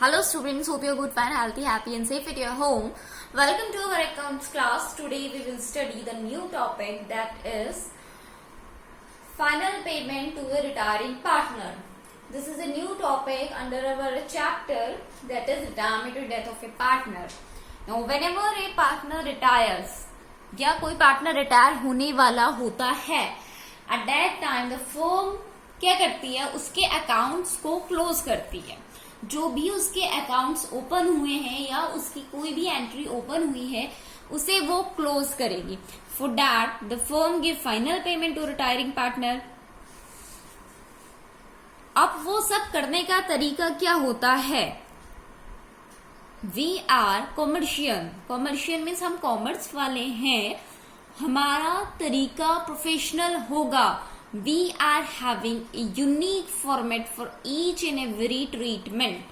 Hello students, hope you're good, fine, healthy, happy and safe at your home. Welcome to our accounts class. Today we will study the new topic, that is final payment to a retiring partner. This is a new topic under our chapter, that is retirement or death of a partner. Now whenever a partner retires या कोई partner retire होने वाला होता है, at that time the firm क्या करती है, उसके अकाउंट्स को क्लोज करती है. जो भी उसके अकाउंट्स ओपन हुए हैं या उसकी कोई भी एंट्री ओपन हुई है उसे वो क्लोज करेगी. For that the firm give final payment to retiring partner. अब वो सब करने का तरीका क्या होता है? वी आर कॉमर्शियल मीन्स हम कॉमर्स वाले हैं, हमारा तरीका प्रोफेशनल होगा. We are having a unique format for each and every treatment.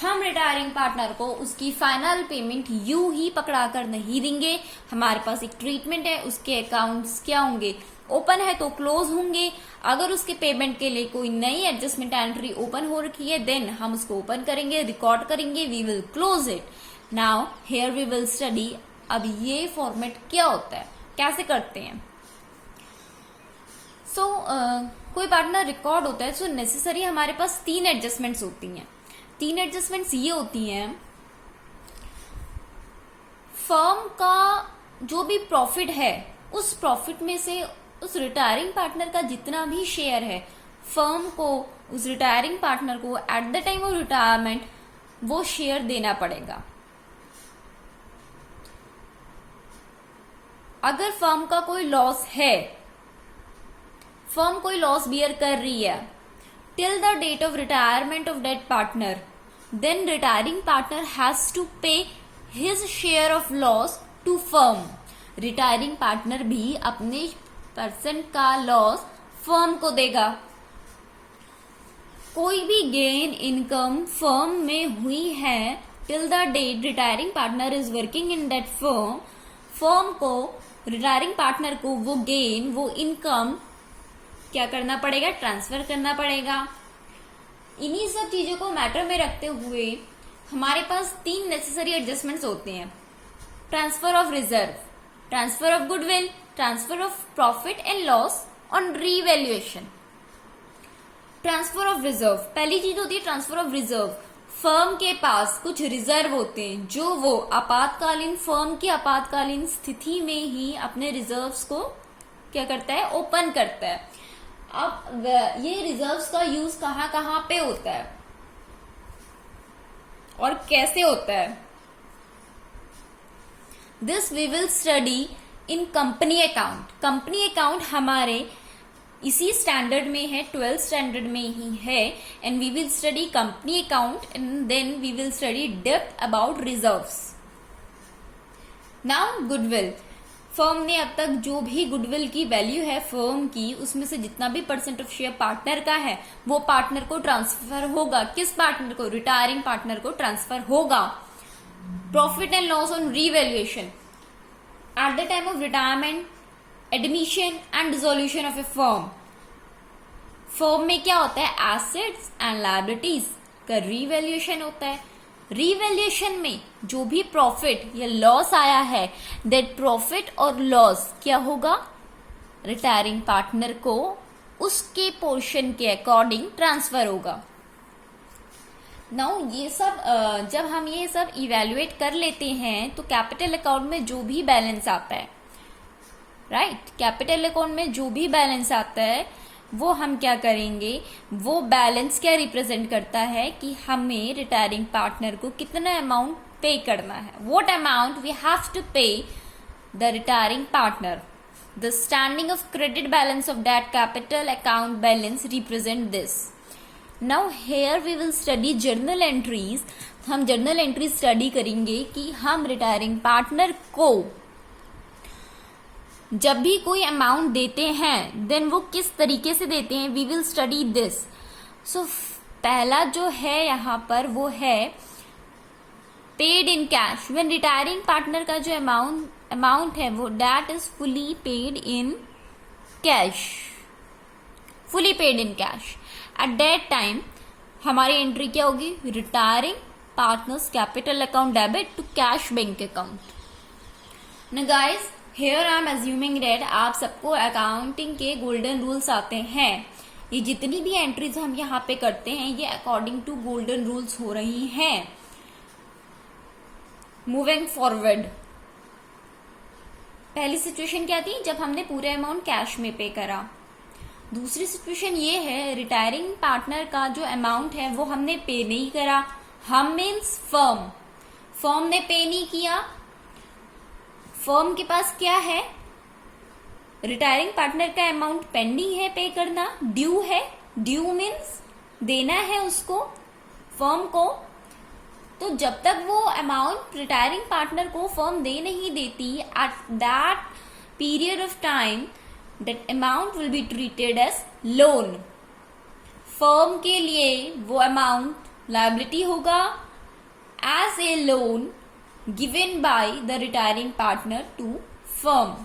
हम रिटायरिंग पार्टनर को उसकी फाइनल पेमेंट यूं ही पकड़ा कर नहीं देंगे. हमारे पास एक ट्रीटमेंट है, उसके अकाउंट्स क्या होंगे, ओपन है तो क्लोज होंगे. अगर उसके पेमेंट के लिए कोई नई एडजस्टमेंट एंट्री ओपन हो रखी है, देन हम उसको ओपन करेंगे, रिकॉर्ड करेंगे, we will close it. Now here we will study अब ये फॉर्मेट क्या होता है, कैसे करते हैं. कोई पार्टनर रिकॉर्ड होता है, सो नेसेसरी हमारे पास 3 एडजस्टमेंट्स होती हैं. 3 एडजस्टमेंट्स ये होती हैं, फर्म का जो भी प्रॉफिट है उस प्रॉफिट में से उस रिटायरिंग पार्टनर का जितना भी शेयर है, फर्म को उस रिटायरिंग पार्टनर को at the time of retirement वो शेयर देना पड़ेगा. अगर फर्म का कोई लॉस है, फर्म कोई लॉस बियर कर रही है till the date of retirement of date partner, then retiring partner has to pay his share of loss to firm. Retiring partner भी अपने परसेंट का लॉस फर्म को देगा. कोई भी गेन इनकम फर्म में हुई है till the date retiring partner is working in that firm, firm को रिटायरिंग पार्टनर को वो गेन वो इनकम क्या करना पड़ेगा, ट्रांसफर करना पड़ेगा. इन्हीं सब चीजों को मैटर में रखते हुए हमारे पास 3 नेसेसरी एडजस्टमेंट्स होते हैं. Transfer of reserve, transfer of goodwill, transfer of profit and loss on revaluation. Transfer of reserve, पहली चीज होती है ट्रांसफर ऑफ रिजर्व. फर्म के पास कुछ रिजर्व होते हैं जो वो आपातकालीन, फर्म की आपातकालीन स्थिति में ही अपने रिजर्व्स को क्या करता है, ओपन करता है. अब ये रिजर्व्स का यूज कहां कहां पे होता है और कैसे होता है, this we will study in company account. Company account हमारे इसी स्टैंडर्ड में है, 12th स्टैंडर्ड में ही है. And we will study company account and then we will study depth about reserves. Now goodwill, firm ने अब तक जो भी गुडविल की वैल्यू है फर्म की, उसमें से जितना भी परसेंट ऑफ शेयर पार्टनर का है वो पार्टनर को ट्रांसफर होगा. किस पार्टनर को, रिटायरिंग पार्टनर को ट्रांसफर होगा. Profit and loss on revaluation at the time of retirement, admission and dissolution of A firm. Firm में क्या होता है, एसेट्स एंड लायबिलिटीज का रीवैल्यूएशन होता है. रीवैल्यूएशन में जो भी प्रॉफिट या लॉस आया है, दैट प्रॉफिट और लॉस क्या होगा, रिटायरिंग पार्टनर को उसके पोर्शन के अकॉर्डिंग ट्रांसफर होगा. नाउ ये सब जब हम ये सब इवेल्युएट कर लेते हैं तो कैपिटल अकाउंट में जो भी बैलेंस आता है, राइट, कैपिटल अकाउंट में जो भी बैलेंस आता है वो हम क्या करेंगे, वो बैलेंस क्या रिप्रेजेंट करता है कि हमें रिटायरिंग पार्टनर को कितना अमाउंट पे करना है. What amount we have to pay the retiring partner. The standing of credit balance of that capital account balance represent this. Now here we will study journal entries. हम journal entries study करेंगे कि हम retiring partner को जब भी कोई amount देते हैं देन वो किस तरीके से देते हैं, we will study this. So पहला जो है यहाँ पर वो है paid in cash. When retiring partner का जो अमाउंट है वो that is fully paid in cash, fully paid in cash. At that time हमारी एंट्री क्या होगी, retiring partners capital account debit to cash bank account. ना guys, here I am assuming that आप सबको अकाउंटिंग के golden rules आते हैं। ये जितनी भी एंट्रीज हम यहाँ पे करते हैं ये अकॉर्डिंग टू गोल्डन रूल्स हो रही हैं। मूविंग फॉरवर्ड, पहली सिचुएशन क्या थी, जब हमने पूरे अमाउंट कैश में पे करा। दूसरी सिचुएशन ये है, रिटायरिंग पार्टनर का जो अमाउंट है वो हमने पे नहीं करा। हम मीन्स फर्म ने पे नहीं किया। फर्म के पास क्या है, रिटायरिंग पार्टनर का अमाउंट पेंडिंग है पे करना, ड्यू है। ड्यू मीन्स देना है उसको, फर्म को। तो जब तक वो अमाउंट रिटायरिंग पार्टनर को फर्म दे नहीं देती, at that period of time that amount will be treated as loan. Firm के लिए वो अमाउंट लायबिलिटी होगा as a loan given by the retiring partner to firm.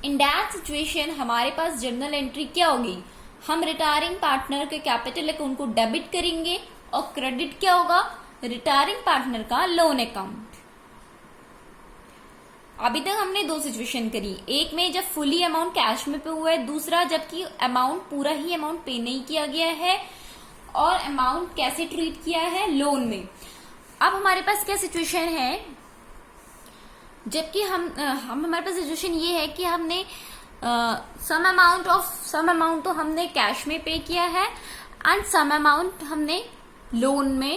In that situation हमारे पास journal entry क्या होगी, हम रिटायरिंग पार्टनर के capital account को डेबिट करेंगे और क्रेडिट क्या होगा, रिटायरिंग पार्टनर का लोन अकाउंट। अभी तक हमने दो सिचुएशन करी, एक में जब फुली अमाउंट कैश में पे हुआ है, दूसरा जबकि अमाउंट पूरा ही अमाउंट पे नहीं किया गया है और अमाउंट कैसे ट्रीट किया है, लोन में। अब हमारे पास क्या सिचुएशन है, जबकि हम हमारे पास सिचुएशन ये है कि हमने सम अमाउंट तो हमने कैश में पे किया है एंड सम अमाउंट हमने लोन में।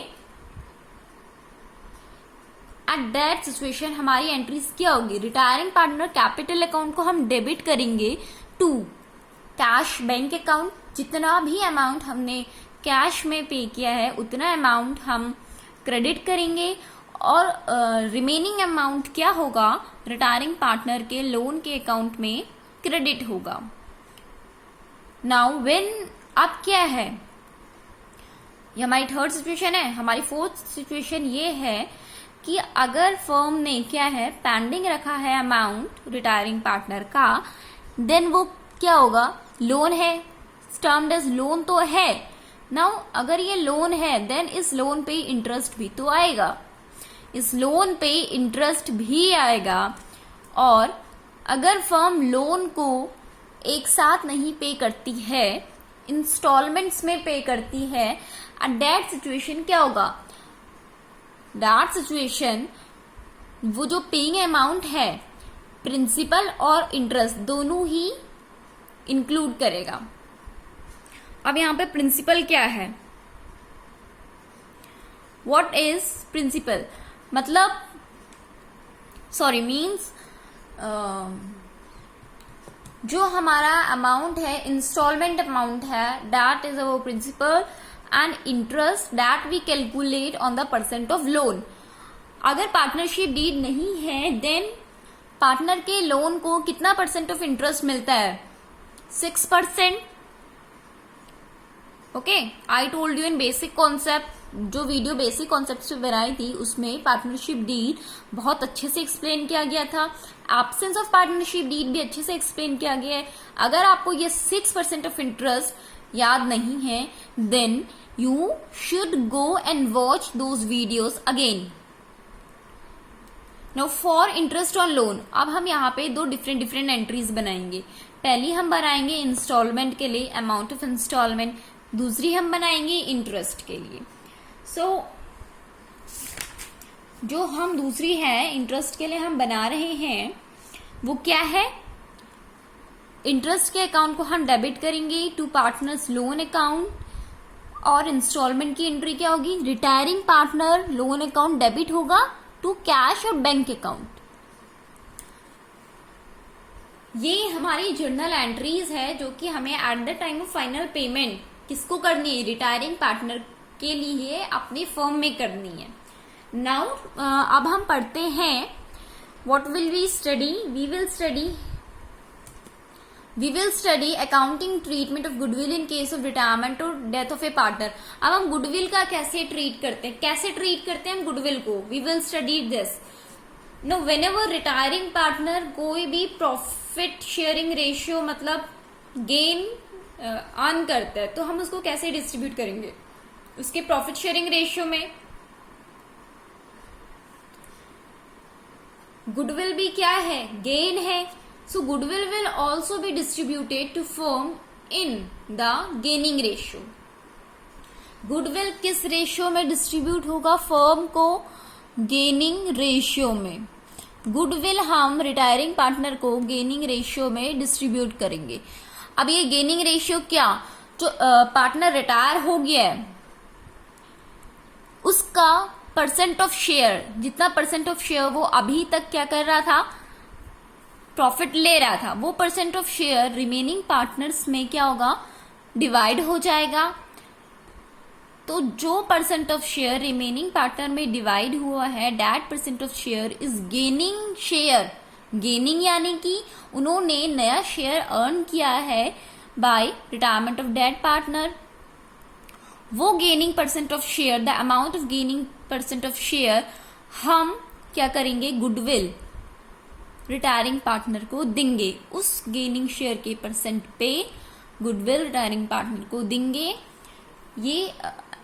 एट दैट सिचुएशन हमारी एंट्रीज क्या होगी, रिटायरिंग पार्टनर कैपिटल अकाउंट को हम डेबिट करेंगे टू कैश बैंक अकाउंट। जितना भी अमाउंट हमने कैश में पे किया है उतना अमाउंट हम क्रेडिट करेंगे और रिमेनिंग अमाउंट क्या होगा, रिटायरिंग पार्टनर के लोन के अकाउंट में क्रेडिट होगा। नाउ व्हेन, अब क्या है, ये हमारी थर्ड सिचुएशन है। हमारी फोर्थ सिचुएशन ये है कि अगर फर्म ने क्या है, पेंडिंग रखा है अमाउंट रिटायरिंग पार्टनर का, देन वो क्या होगा, लोन है, टर्म्ड एज लोन तो है। नाउ अगर ये लोन है देन इस लोन पे इंटरेस्ट भी तो आएगा, इस लोन पे इंटरेस्ट भी आएगा। और अगर फर्म लोन को एक साथ नहीं पे करती है, इंस्टॉलमेंट्स में पे करती है, एट दैट सिचुएशन क्या होगा, दैट सिचुएशन वो जो पेइंग अमाउंट है प्रिंसिपल और इंटरेस्ट दोनों ही इंक्लूड करेगा। अब यहां पे प्रिंसिपल क्या है, व्हाट इज प्रिंसिपल, मतलब सॉरी मीन्स जो हमारा अमाउंट है, इंस्टॉलमेंट अमाउंट है, that is our principal and interest that we calculate on the percent of loan. अगर पार्टनरशिप डीड नहीं है देन पार्टनर के लोन को कितना परसेंट ऑफ इंटरेस्ट मिलता है, 6%। Okay, I told you in basic concept, जो वीडियो बेसिक कॉन्सेप्ट से बनाई थी उसमें पार्टनरशिप डीड बहुत अच्छे से एक्सप्लेन किया गया था, एब्सेंस ऑफ पार्टनरशिप डीड भी अच्छे से एक्सप्लेन किया गया है। अगर आपको ये 6% ऑफ इंटरेस्ट याद नहीं है then you should go and watch those videos again. Now for interest on loan, अब हम यहाँ पे दो डिफरेंट एंट्रीज बनाएंगे। पहली हम बनाएंगे इंस्टॉलमेंट के लिए अमाउंट ऑफ इंस्टॉलमेंट, दूसरी हम बनाएंगे इंटरेस्ट के लिए। जो हम दूसरी है इंटरेस्ट के लिए हम बना रहे हैं वो क्या है, इंटरेस्ट के अकाउंट को हम डेबिट करेंगे टू पार्टनर्स लोन अकाउंट, और इंस्टॉलमेंट की एंट्री क्या होगी, retiring partner loan account debit होगा टू कैश और बैंक अकाउंट। ये हमारी जर्नल एंट्रीज है जो कि हमें at the time of final payment किसको करनी है, रिटायरिंग पार्टनर के लिए अपनी फर्म में करनी है। नाउ अब हम पढ़ते हैं what will we study, we will study accounting treatment of goodwill in case of retirement और डेथ ऑफ ए पार्टनर। अब हम गुडविल का कैसे ट्रीट करते हैं हम गुडविल को, we will study this. No, whenever retiring partner कोई भी प्रॉफिट शेयरिंग रेशियो मतलब गेन अर्न करता है तो हम उसको कैसे डिस्ट्रीब्यूट करेंगे, उसके प्रॉफिट शेयरिंग रेशियो में। गुडविल भी क्या है, गेन है। So goodwill will also be distributed to firm in the gaining ratio. Goodwill किस रेशियो में डिस्ट्रीब्यूट होगा फर्म को, गेनिंग रेशियो में। गुडविल हम रिटायरिंग पार्टनर को गेनिंग रेशियो में डिस्ट्रीब्यूट करेंगे। अब ये गेनिंग रेशियो क्या, जो पार्टनर रिटायर हो गया है उसका परसेंट ऑफ शेयर, जितना परसेंट ऑफ शेयर वो अभी तक क्या कर रहा था, प्रॉफिट ले रहा था, वो percent of share remaining partners में क्या होगा, डिवाइड हो जाएगा। तो जो percent of share remaining partner में डिवाइड हुआ है, that percent of share is gaining share. Gaining यानी कि उन्होंने नया शेयर अर्न किया है by retirement of date partner. वो gaining percent of share, the amount of gaining percent of share हम क्या करेंगे, गुडविल रिटायरिंग पार्टनर को देंगे। उस गेनिंग शेयर के परसेंट पे गुडविल रिटायरिंग पार्टनर को देंगे। ये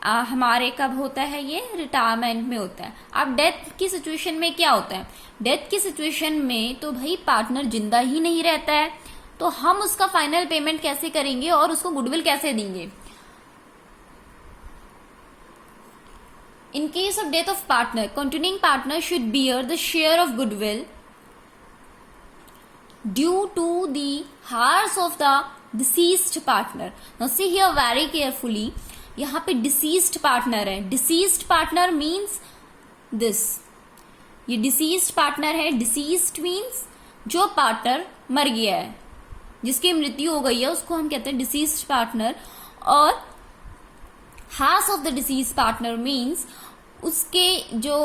हमारे कब होता है, ये रिटायरमेंट में होता है। अब डेथ की सिचुएशन में क्या होता है, डेथ की सिचुएशन में तो भाई पार्टनर जिंदा ही नहीं रहता है, तो हम उसका फाइनल पेमेंट कैसे करेंगे और उसको गुडविल कैसे देंगे। In case of death of partner, continuing partner should bear the share of goodwill due to the heirs of the deceased partner. Now see here very carefully, यहाँ पे deceased partner है। deceased partner means this, ये deceased partner है। deceased means जो partner मर गया है, जिसकी मृत्यु हो गई है, उसको हम कहते हैं deceased partner। और heirs of the deceased partner means उसके जो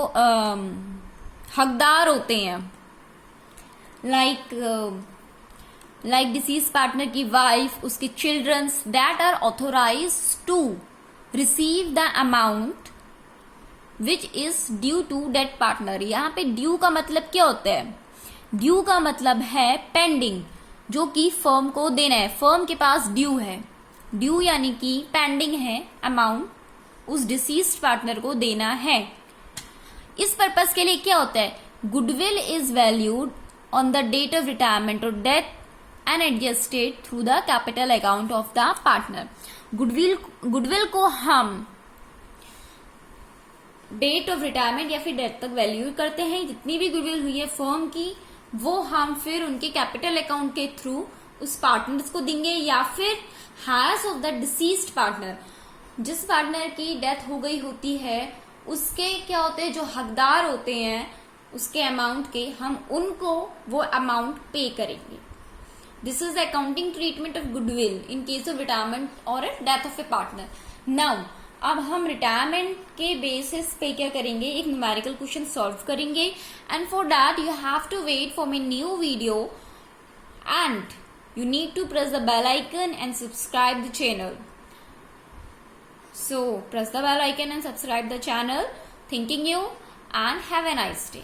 हकदार होते हैं, लाइक डिसीज पार्टनर की वाइफ, उसके childrens, that are authorised to receive the amount which is due to dead partner. यहाँ पे ड्यू का मतलब क्या होता है, ड्यू का मतलब है पेंडिंग, जो कि फर्म को देना है। फर्म के पास ड्यू है, ड्यू यानी कि पेंडिंग है अमाउंट, उस डिसीज्ड पार्टनर को देना है। इस पर्पस के लिए क्या होता है, goodwill is valued on the date of retirement और death and adjusted through the capital account of the partner. Goodwill को हम डेट ऑफ रिटायरमेंट या फिर डेथ तक वैल्यू करते हैं। जितनी भी गुडविल हुई है फर्म की, वो हम फिर उनके कैपिटल अकाउंट के थ्रू उस पार्टनर्स को देंगे, या फिर heirs of the deceased partner, जिस पार्टनर की डेथ हो गई होती है उसके क्या होते हैं, जो हकदार होते हैं उसके अमाउंट के, हम उनको वो अमाउंट पे करेंगे। This is accounting treatment of goodwill in case of retirement और death of a partner. Now अब हम रिटायरमेंट के बेसिस पे क्या करेंगे, एक न्यूमेरिकल क्वेश्चन सॉल्व करेंगे। And for that you have to wait for my new video and you need to press the bell icon and subscribe the channel. So press the bell icon and subscribe the channel. Thanking you and have a nice day.